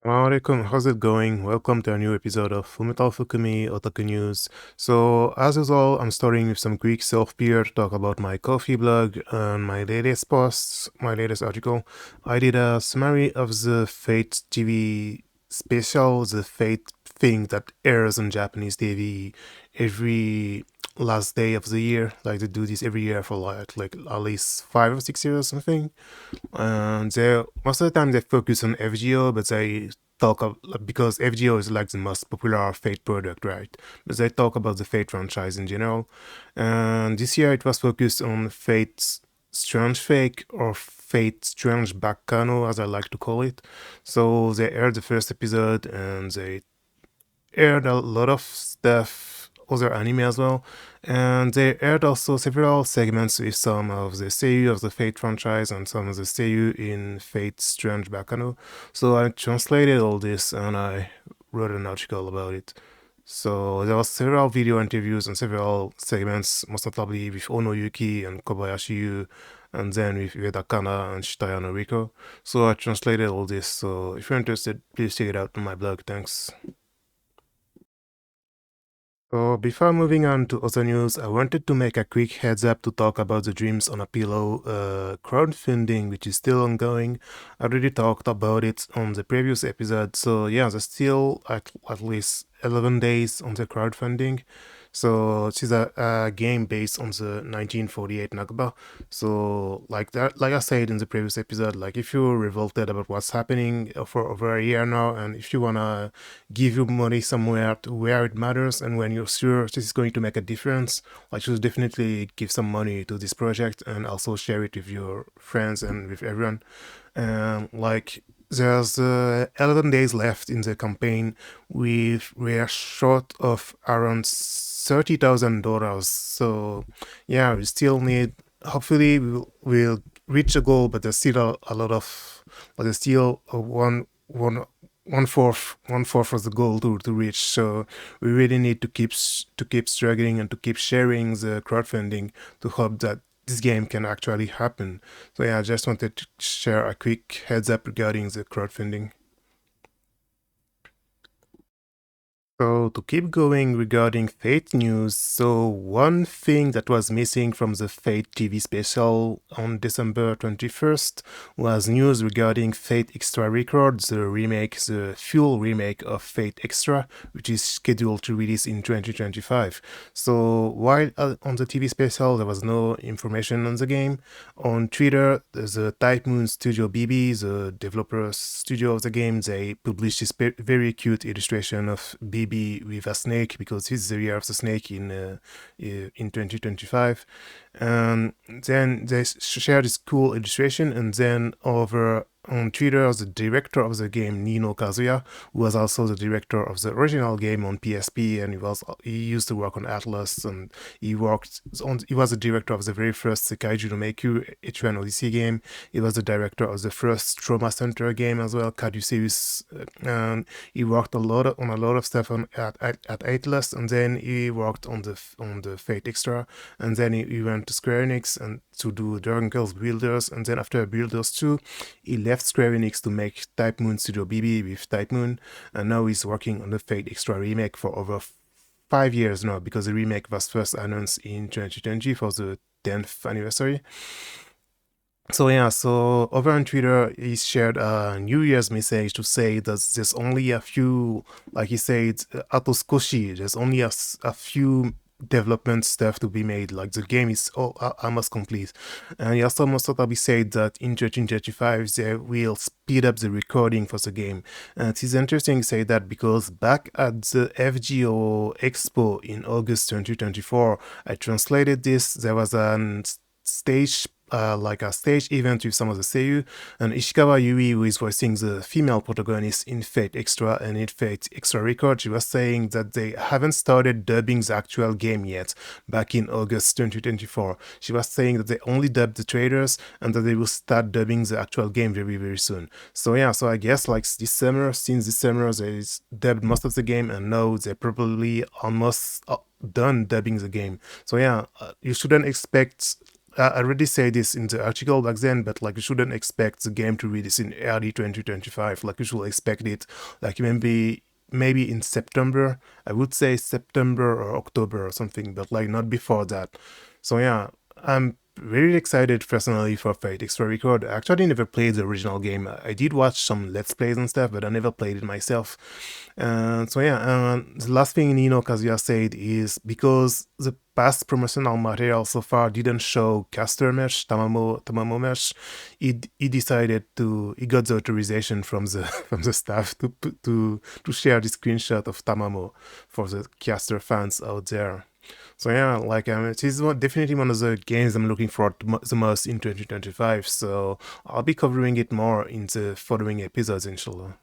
Alaikum, how's it going? Welcome to a new episode of Fullmetal Fukumi Otaku News. So, as usual, I'm starting with some quick self-PR to talk about my coffee blog and my latest posts, my latest article. I did a summary of the Fate TV special, the Fate thing that airs on Japanese TV every last day of the year. Like they do this every year for like at least 5 or 6 years or something. And they most of the time they focus on FGO, but they talk because FGO is like the most popular Fate product, right? But they talk about the Fate franchise in general. And this year it was focused on Fate's Strange Fake or Fate Strange Baccano, as I like to call it. So they aired the first episode and they aired a lot of stuff, other anime as well, and they aired also several segments with some of the seiyuu of the Fate franchise and some of the seiyuu in Fate Strange Baccano. So I translated all this and I wrote an article about it. So there was several video interviews and several segments, most notably with Ono Yuki and Kobayashi Yu, and then with Ueda Kana and Shitaya Noriko. So I translated all this. So if you're interested, please check it out on my blog. Thanks. So before moving on to other news, I wanted to make a quick heads up to talk about the Dreams on a Pillow crowdfunding, which is still ongoing. I already talked about it on the previous episode. So yeah, there's still at least 11 days on the crowdfunding. So this is a game based on the 1948 Nakba. So like that, like I said in the previous episode, like if you're revolted about what's happening for over a year now, and if you wanna give your money somewhere to where it matters, and when you're sure this is going to make a difference, like you should definitely give some money to this project and also share it with your friends and with everyone. Like there's 11 days left in the campaign. We're short of around $30,000. So yeah, we still need. Hopefully, we'll reach the goal, but there's still a lot of. But there's still one fourth of the goal to reach. So we really need to keep struggling and to keep sharing the crowdfunding to hope that this game can actually happen. So yeah, I just wanted to share a quick heads up regarding the crowdfunding. So to keep going regarding Fate news, so one thing that was missing from the Fate TV special on December 21st was news regarding Fate Extra Records, the full remake of Fate Extra, which is scheduled to release in 2025. So while on the TV special there was no information on the game, on Twitter, the Type Moon Studio BB, the developer studio of the game, they published this very cute illustration of BB with a snake because it's the year of the snake in 2025. And then they shared this cool illustration, and then over on Twitter, the director of the game, Nino Kazuya, who was also the director of the original game on PSP, and he used to work on Atlas, and he was the director of the very first Seikaiju no Meiku H1 Odyssey game. He was the director of the first Trauma Center game as well, Caduceus, and he worked on a lot of stuff at Atlas, and then he worked on the Fate Extra, and then he went to Square Enix and to do Dragon Quest Builders, and then after Builders 2, he left Square Enix to make Type Moon Studio BB with Type Moon, and now he's working on the Fate Extra remake for over 5 years now, because the remake was first announced in 2020 for the 10th anniversary. So yeah, so over on Twitter, he shared a New Year's message to say that there's only a few, like he said, atoskoshi, there's only a few development stuff to be made, like the game is almost complete. And he also most notably said that in 2035 they will speed up the recording for the game. And it is interesting to say that because back at the FGO Expo in August 2024, I translated this, there was a stage like a stage event with some of the seiyuu, and Ishikawa Yui, who is voicing the female protagonist in Fate Extra and in Fate Extra Record, she was saying that they haven't started dubbing the actual game yet back in August 2024. She was saying that they only dubbed the trailers and that they will start dubbing the actual game very, very soon. So yeah, so I guess like since this summer, they dubbed most of the game, and now they're probably almost done dubbing the game. So yeah, you shouldn't expect I already said this in the article back then, but like you shouldn't expect the game to release in early 2025. Like you should expect it like maybe in September. I would say September or October or something, but like not before that. So yeah, I'm very excited personally for Fate Extra Record. I actually never played the original game. I did watch some Let's Plays and stuff, but I never played it myself. So yeah, the last thing Nino Kazuya said is because the past promotional material so far didn't show caster mesh, Tamamo mesh, he decided he got the authorization from the from the staff to share the screenshot of Tamamo for the caster fans out there. So yeah, like it is definitely one of the games I'm looking forward to the most in 2025. So I'll be covering it more in the following episodes, inshallah.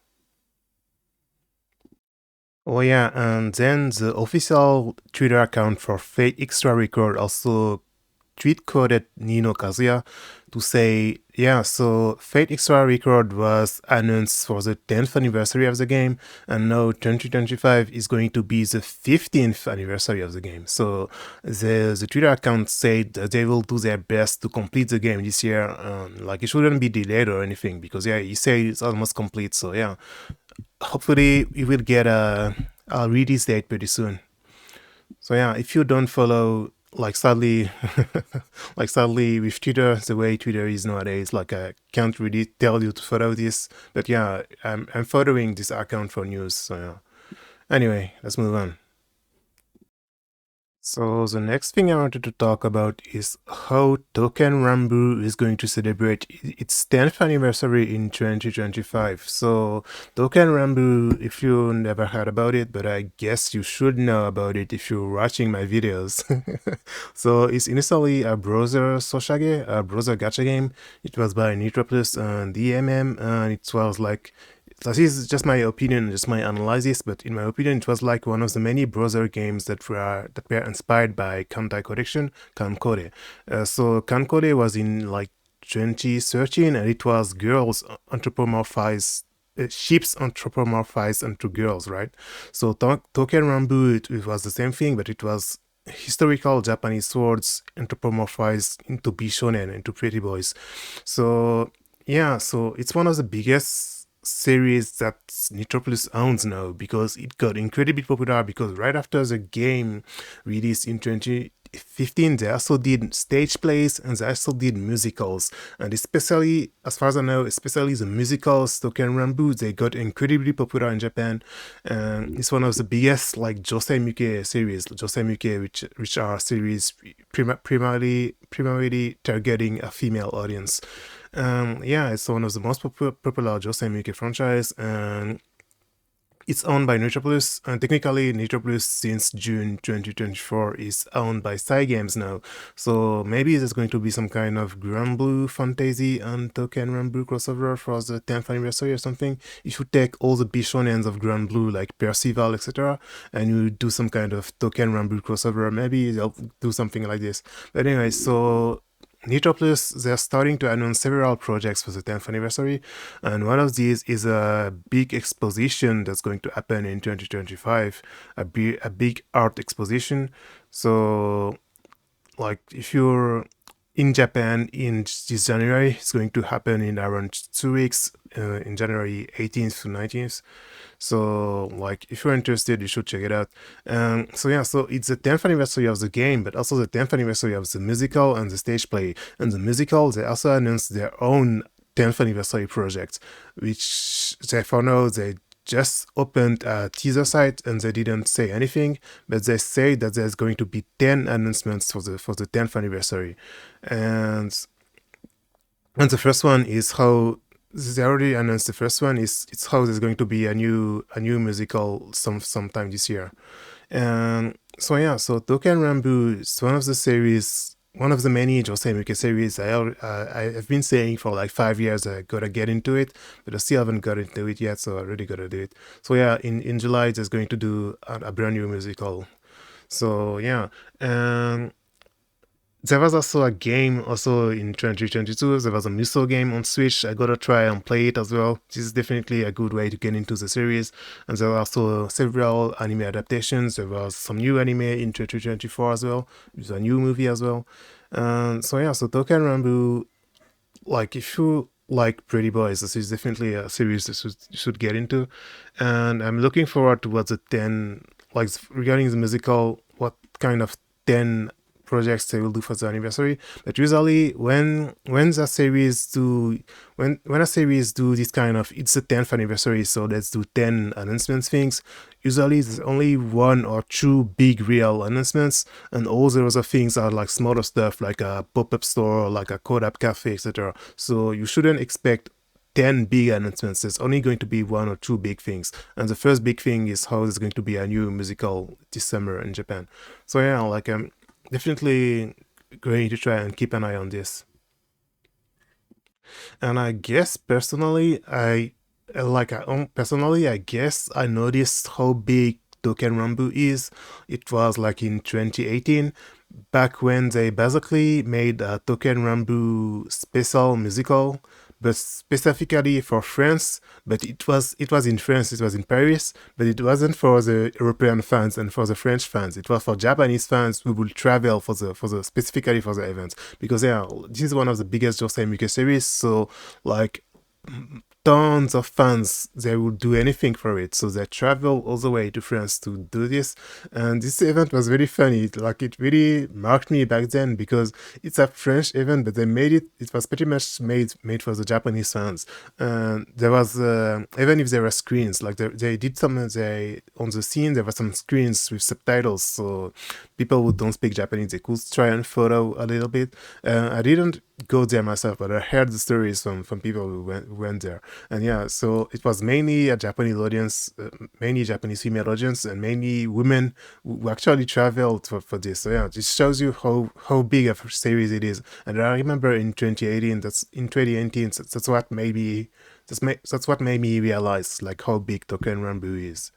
Oh yeah, and then the official Twitter account for Fate Extra Record also tweet coded Nino Kazuya to say, yeah, so Fate Extra Record was announced for the 10th anniversary of the game, and now 2025 is going to be the 15th anniversary of the game. So the Twitter account said that they will do their best to complete the game this year. Like it shouldn't be delayed or anything because yeah, he said it's almost complete. So yeah, hopefully we will get a release date pretty soon. So yeah, if you don't follow, like sadly, like sadly with Twitter, the way Twitter is nowadays, like I can't really tell you to follow this, but yeah, I'm following this account for news. So yeah. Anyway, let's move on. So the next thing I wanted to talk about is how Touken Ranbu is going to celebrate its 10th anniversary in 2025. So Touken Ranbu, if you never heard about it, but I guess you should know about it if you're watching my videos. So it's initially a browser soshage, a browser gacha game. It was by Nitroplus and DMM, and it was like this is just my opinion, just my analysis, but in my opinion, it was like one of the many browser games that were inspired by Kantai Collection, Kankore. So Kankore was in like 2013, and it was girls anthropomorphized. Ships anthropomorphized into girls, right? So Touken Ranbu, it was the same thing, but it was historical Japanese swords anthropomorphized into bishonen, into pretty boys. So yeah, so it's one of the biggest series that Nitropolis owns now because it got incredibly popular because right after the game released in 2015, they also did stage plays and they also did musicals. And especially, as far as I know, especially the musicals, Touken Ranbu, they got incredibly popular in Japan. And it's one of the biggest like Josei Muke series, Josei Muke, which are series primarily targeting a female audience. Yeah, it's one of the most popular Josei Muke franchise, and it's owned by Nitropolis. And technically, Nitropolis since June 2024 is owned by Cygames now. So maybe there's going to be some kind of Granblue Fantasy and Touken Ranbu crossover for the 10th anniversary or something. If you take all the Bishonens of Granblue, like Percival, etc., and you do some kind of Touken Ranbu crossover, maybe they'll do something like this. But anyway, so Nitropolis, they're starting to announce several projects for the 10th anniversary, and one of these is a big exposition that's going to happen in 2025, a big art exposition. So, like, if you're in Japan in this January, it's going to happen in around 2 weeks, in January 18th to 19th. So, like, if you're interested, you should check it out. So yeah, so it's the 10th anniversary of the game, but also the 10th anniversary of the musical and the stage play. And the musical, they also announced their own 10th anniversary project, which they for now they just opened a teaser site and they didn't say anything, but they say that there's going to be 10 announcements for the 10th anniversary, and the first one is how they already announced. The first one is it's how there's going to be a new musical sometime this year. And so yeah, so Touken Ranbu is one of the series, one of the many Josei Muke series. I've been saying for like 5 years I gotta get into it, but I still haven't got into it yet, so I really gotta do it. So yeah, in July there's going to do a brand new musical. So yeah, and there was also a game also in 2022. There was a Musou game on Switch. I gotta try and play it as well. This is definitely a good way to get into the series. And there are also several anime adaptations. There was some new anime in 2024 as well. There's a new movie as well. So yeah, so Touken Ranbu, like if you like Pretty Boys, this is definitely a series you should get into. And I'm looking forward to what the 10, like regarding the musical, what kind of 10 projects they will do for the anniversary. But usually when the series do when a series do this kind of, it's the 10th anniversary, so let's do 10 announcements things. Usually there's only one or two big real announcements, and all the other things are like smaller stuff, like a pop-up store, like a code-up cafe, etc. So you shouldn't expect 10 big announcements. There's only going to be one or two big things. And the first big thing is how there's going to be a new musical this summer in Japan. So yeah, like I'm definitely going to try and keep an eye on this. And I guess personally, personally, I guess I noticed how big Touken Ranbu is. It was like in 2018, back when they basically made a Touken Ranbu special musical, but specifically for France. But it was in France, it was in Paris, but it wasn't for the European fans and for the French fans. It was for Japanese fans who would travel for the specifically for the events, because yeah, this is one of the biggest Josei Muke series. So like tons of fans, they would do anything for it, so they travel all the way to France to do this. And this event was very funny, like it really marked me back then, because it's a French event, but they made it was pretty much made for the Japanese fans. And there was even if there were screens, like they did some, they on the scene there were some screens with subtitles, so people who don't speak Japanese, they could try and follow a little bit. I didn't go there myself, but I heard the stories from people who went there. And yeah, so it was mainly a Japanese audience, mainly Japanese female audience, and mainly women who actually traveled for this. So yeah, it shows you how big of a series it is. And I remember in 2018, in 2018, that's what made me realize like how big Touken Ranbu is.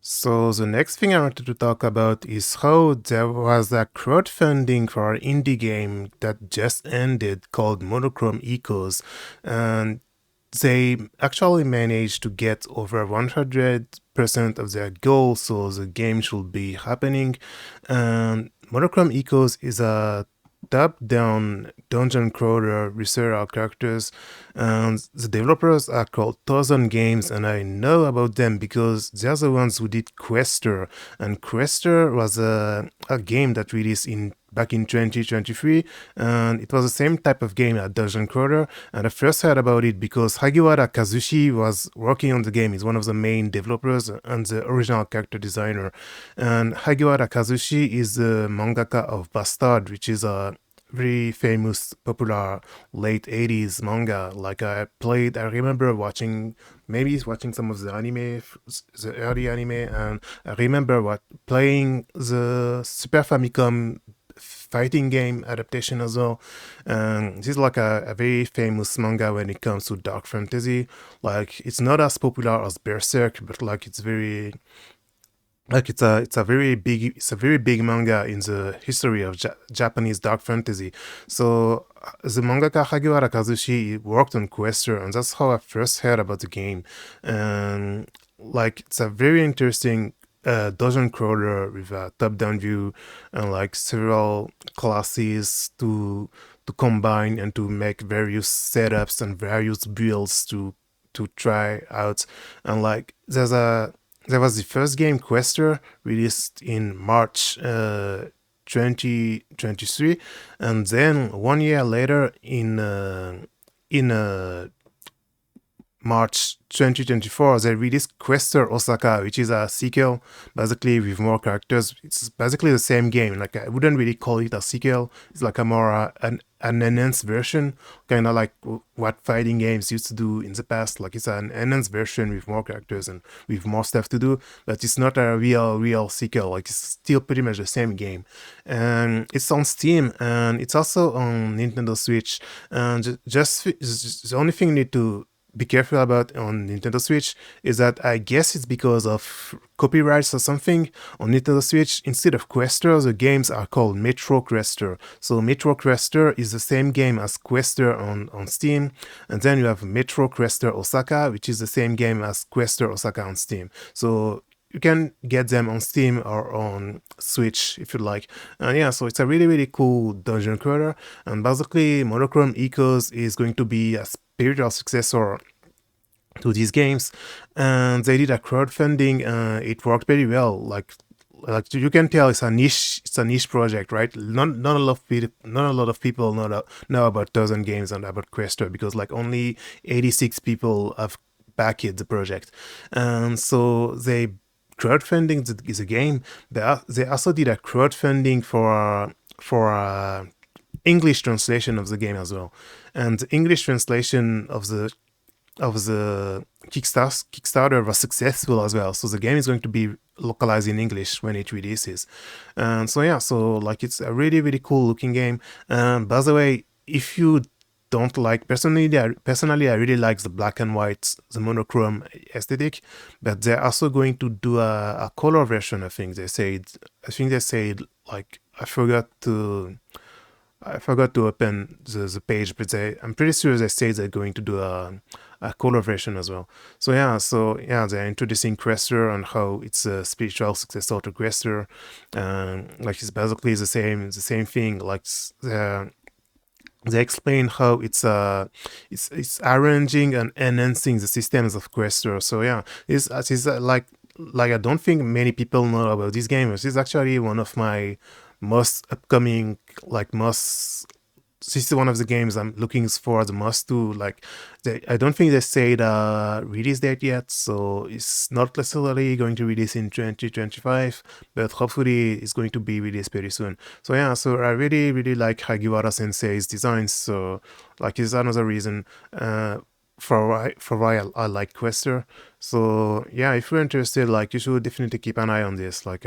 So the next thing I wanted to talk about is how there was a crowdfunding for an indie game that just ended called Monochrome Echoes, and they actually managed to get over 100% of their goal, so the game should be happening. And Monochrome Echoes is a top-down dungeon crawler with serial characters, and the developers are called Thousand Games, and I know about them because they're the ones who did Quester, and Quester was a game that released in back in 2023, and it was the same type of game at Dungeon Crawler. And I first heard about it because Hagiwara Kazushi was working on the game. He's one of the main developers and the original character designer. And Hagiwara Kazushi is the mangaka of Bastard, which is a very famous, popular late 80s manga. Like I remember watching some of the anime, the early anime, and I remember playing the Super Famicom fighting game adaptation as well. And this is like a very famous manga when it comes to dark fantasy. Like it's not as popular as Berserk, but like it's a very big manga in the history of Japanese dark fantasy. So the mangaka Hagiwara Kazushi worked on Quester, and that's how I first heard about the game. And like it's a very interesting dungeon crawler with a top-down view and like several classes to combine and to make various setups and various builds to try out. And like there was the first game Quester released in March 2023, and then 1 year later in March 2024, they released Quester Osaka, which is a sequel, basically with more characters. It's basically the same game. Like I wouldn't really call it a sequel. It's like a more an enhanced version, kind of like what fighting games used to do in the past. Like it's an enhanced version with more characters and with more stuff to do, but it's not a real sequel. Like it's still pretty much the same game, and it's on Steam and it's also on Nintendo Switch. And just the only thing you need to be careful about on Nintendo Switch is that I guess it's because of copyrights or something. On Nintendo Switch, instead of Quester, the games are called Metro Quester. So Metro Quester is the same game as Quester on Steam, and then you have Metro Quester Osaka, which is the same game as Quester Osaka on Steam. So you can get them on Steam or on Switch if you like. And yeah, so it's a really really cool dungeon crawler. And basically, Monochrome Echoes is going to be a spiritual successor to these games, and they did a crowdfunding. It worked very well. Like you can tell, it's a niche project, right? Not a lot of people, not a lot of people know about Thousand Games and about Questor, because like only 86 people have backed the project, and so they crowdfunding is a game. They also did a crowdfunding for English translation of the game as well, and the English translation of the Kickstarter was successful as well. So the game is going to be localized in English when it releases. And so yeah, so like it's a really really cool looking game. And by the way, if you don't like personally I really like the black and white, the monochrome aesthetic, but they're also going to do a color version. I think they said like I forgot to open the page, but I'm pretty sure they say they're going to do a color version as well. So yeah, they're introducing Questor and how it's a spiritual successor to Questor. Like it's basically the same thing. Like they explain how it's arranging and enhancing the systems of Questor. So yeah, it's like I don't think many people know about this game. This is actually one of my most upcoming like most this is one of the games I'm looking for the most to. Like, I don't think they said release date yet, so it's not necessarily going to release in 2025, but hopefully it's going to be released pretty soon. So yeah, so I really really like Hagiwara Sensei's designs. So like, it's another reason for why I like Questor. So yeah, if you're interested, like you should definitely keep an eye on this. Like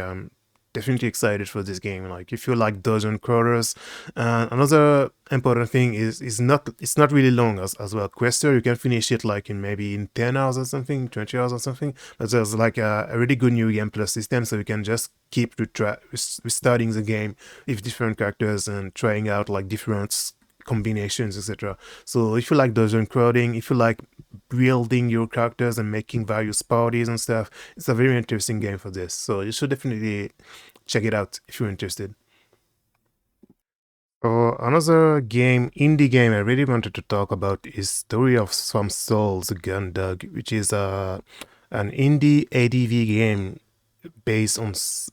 definitely excited for this game. Like if you like dungeon crawlers, another important thing is it's not really long as well. Questor, you can finish it like in 10 hours or something, 20 hours or something. But there's like a really good new game plus system, so you can just keep restarting the game with different characters and trying out like different combinations, etc. So if you like dungeon crawling, if you like building your characters and making various parties and stuff, it's a very interesting game for this. So you should definitely check it out if you're interested. Another indie game I really wanted to talk about is Story of Some Souls Gun Dog, which is an indie ADV game based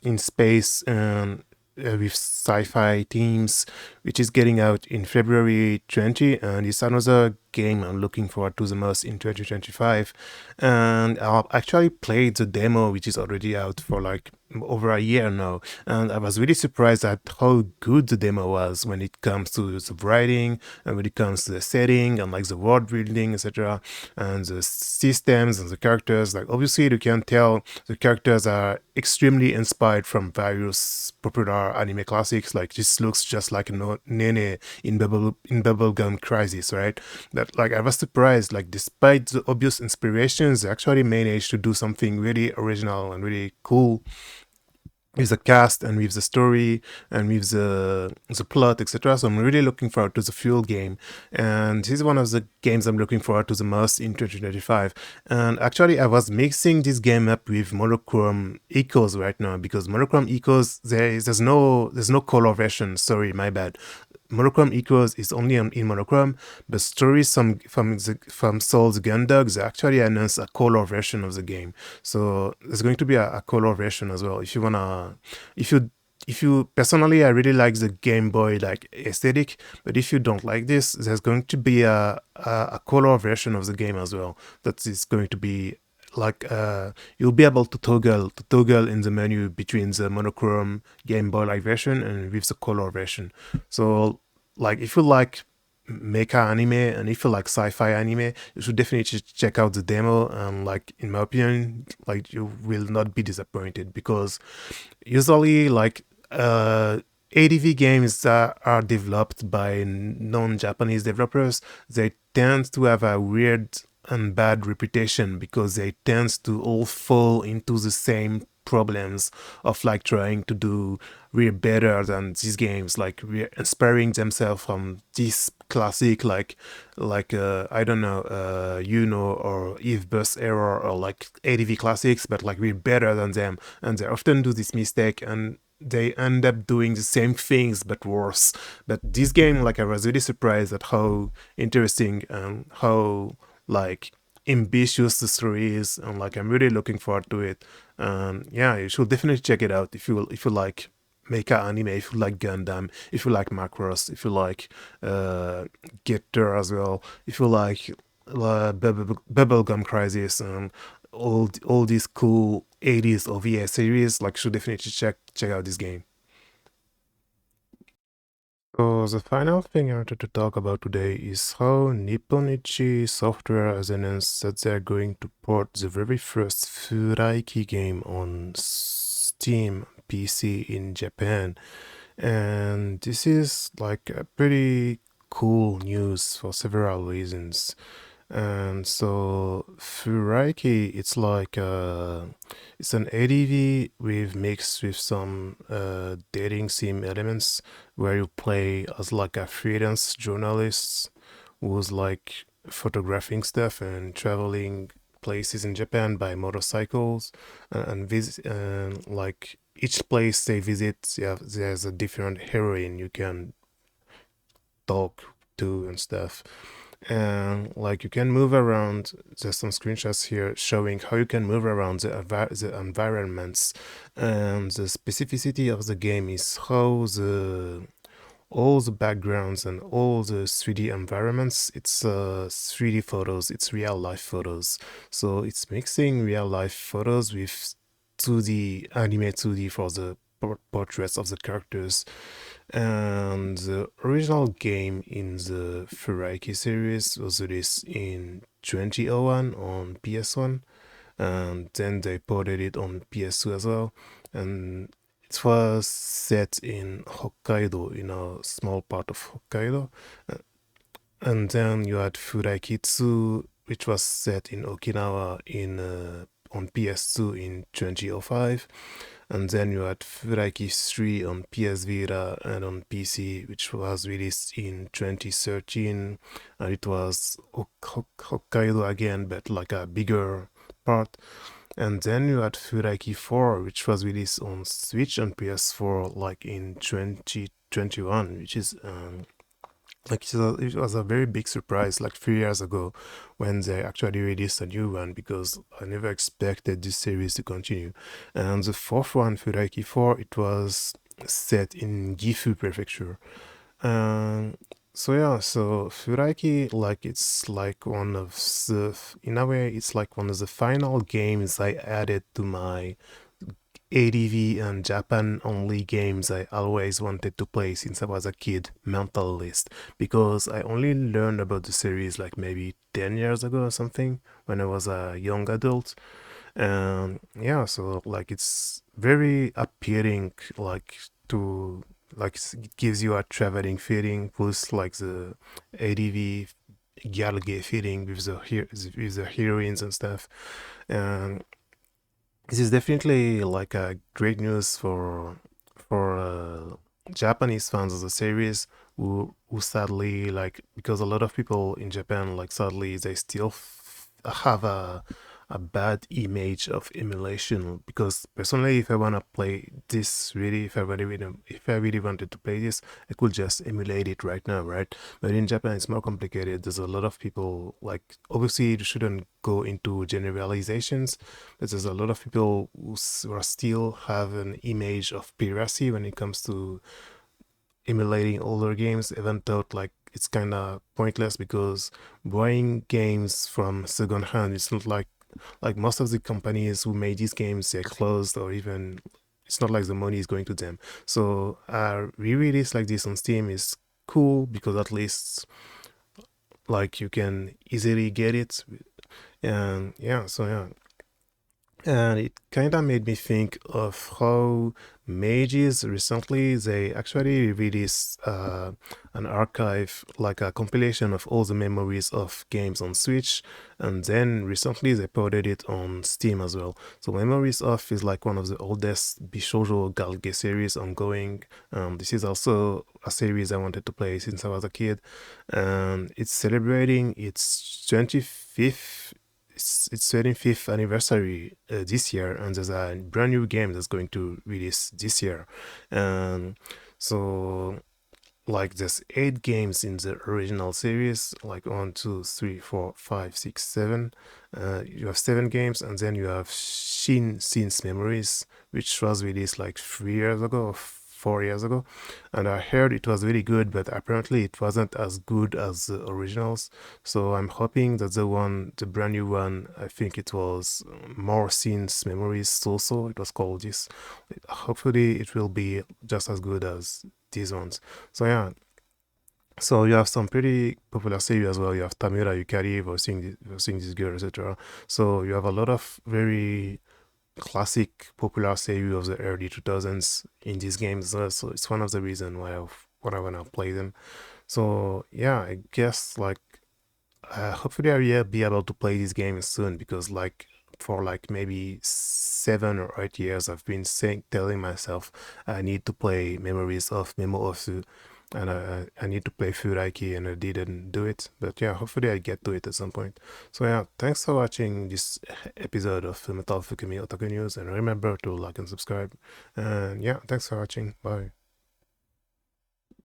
in space and with sci-fi themes, which is getting out in February 20, and it's another game I'm looking forward to the most in 2025. And I actually played the demo, which is already out for like over a year now, and I was really surprised at how good the demo was when it comes to the writing and when it comes to the setting and like the world building, etc., and the systems and the characters. Like obviously you can tell the characters are extremely inspired from various popular anime classics. Like this looks just like Nene in Bubblegum Crisis, right? That like I was surprised. Like despite the obvious inspirations, they actually managed to do something really original and really cool with the cast and with the story and with the plot, etc. So I'm really looking forward to the Fuel game, and this is one of the games I'm looking forward to the most in 2025. And actually, I was mixing this game up with Monochrome Echoes right now, because Monochrome Echoes there's no color version. Sorry, my bad. Monochrome Echoes is only in monochrome, but stories from Soul's Gun Dogs actually announced a color version of the game. So there's going to be a color version as well. If you if you personally, I really like the Game Boy like aesthetic, but if you don't like this, there's going to be a color version of the game as well. That is going to be like you'll be able to toggle in the menu between the monochrome Game Boy like version and with the color version. So like if you like mecha anime and if you like sci-fi anime, you should definitely check out the demo. And like in my opinion, like you will not be disappointed, because usually like ADV games that are developed by non-Japanese developers, they tend to have a weird and bad reputation because they tend to all fall into the same problems of like trying to do really better than these games, like really inspiring themselves from this classic I don't know, or Eve Bus Error or like ADV classics, but like we're better than them, and they often do this mistake and they end up doing the same things but worse. But this game, like, I was really surprised at how interesting and how like ambitious the story is, and like I'm really looking forward to it. Yeah, you should definitely check it out if you like mecha anime, if you like Gundam, if you like Macross, if you like Getter as well, if you like Bubblegum Crisis and all these cool 80s OVA series, like should definitely check out this game. So the final thing I wanted to talk about today is how Nipponichi Software has announced that they're going to port the very first Fuuraiki game on Steam PC in Japan. And this is like a pretty cool news for several reasons. And so Fuuraiki, it's an ADV with mixed with some dating sim elements where you play as like a freelance journalist who's like photographing stuff and traveling places in Japan by motorcycles and visit like each place they visit, yeah, there's a different heroine you can talk to and stuff. And like you can move around. There's some screenshots here showing how you can move around the environments, and the specificity of the game is how the all the backgrounds and all the 3D environments, it's 3D photos, it's real life photos. So it's mixing real life photos with 2D anime 2D for the portraits of the characters. And the original game in the Fuuraiki series was released in 2001 on PS1, and then they ported it on PS2 as well. And it was set in Hokkaido, in a small part of Hokkaido. Uh, And then you had Fuuraiki 2, which was set in Okinawa in on PS2 in 2005. And then you had Fuuraiki 3 on PS Vita and on PC, which was released in 2013. And it was Hokkaido again, but like a bigger part. And then you had Fuuraiki 4, which was released on Switch and PS4 like in 2021, which is it was a very big surprise like 3 years ago when they actually released a new one, because I never expected this series to continue. And the fourth one, Fuuraiki 4, it was set in Gifu Prefecture. Um, so yeah, so Fuuraiki, like it's like one of in a way, it's like one of the final games I added to my ADV and Japan only games I always wanted to play since I was a kid mental list, because I only learned about the series like maybe 10 years ago or something when I was a young adult. And yeah, so like it's very appealing, like to it gives you a traveling feeling plus like the ADV Gyalge feeling with the heroines and stuff. And this is definitely like a great news for Japanese fans of the series who sadly, like, because a lot of people in Japan, like, sadly they still have a bad image of emulation. Because personally, if I want to play this, really, if I really wanted to play this, I could just emulate it right now, right? But in Japan it's more complicated. There's a lot of people, like, obviously you shouldn't go into generalizations, but there's a lot of people who are still have an image of piracy when it comes to emulating older games, even though like it's kind of pointless, because buying games from second hand, it's not like most of the companies who made these games, they're closed, or even it's not like the money is going to them. So re-release like this on Steam is cool, because at least like you can easily get it. And yeah, so yeah, And it kind of made me think of how mages recently they actually released an archive, like a compilation of all the memories of games on Switch, and then recently they ported it on Steam as well. So Memories of is like one of the oldest Bishoujo Galge series ongoing. This is also a series I wanted to play since I was a kid, and it's celebrating its 25th its 25th anniversary this year, and there's a brand new game that's going to release this year. And so, like, there's 8 games in the original series, like one, two, three, four, five, six, seven. You have 7 games, and then you have Shin Sin's Memories, which was released like 3 years ago or 4 years ago. And I heard it was really good, but apparently it wasn't as good as the originals. So I'm hoping that the brand new one, I think it was More Sin's Memories also, it was called this. Hopefully it will be just as good as these ones. So yeah, so you have some pretty popular series as well. You have Tamura Yukari voicing this girl, etc. So you have a lot of very classic popular series of the early 2000s in these games. So it's one of the reasons why I wanna play them. So yeah, I guess like hopefully I will be able to play these games soon, because like for like maybe 7 or 8 years I've been telling myself I need to play Memories of Memo Osu, and I need to play Fuuraiki, and I didn't do it. But yeah, hopefully I get to it at some point. So yeah, thanks for watching this episode of Metal Fukumi Otaku News, and remember to like and subscribe. And yeah, thanks for watching. Bye.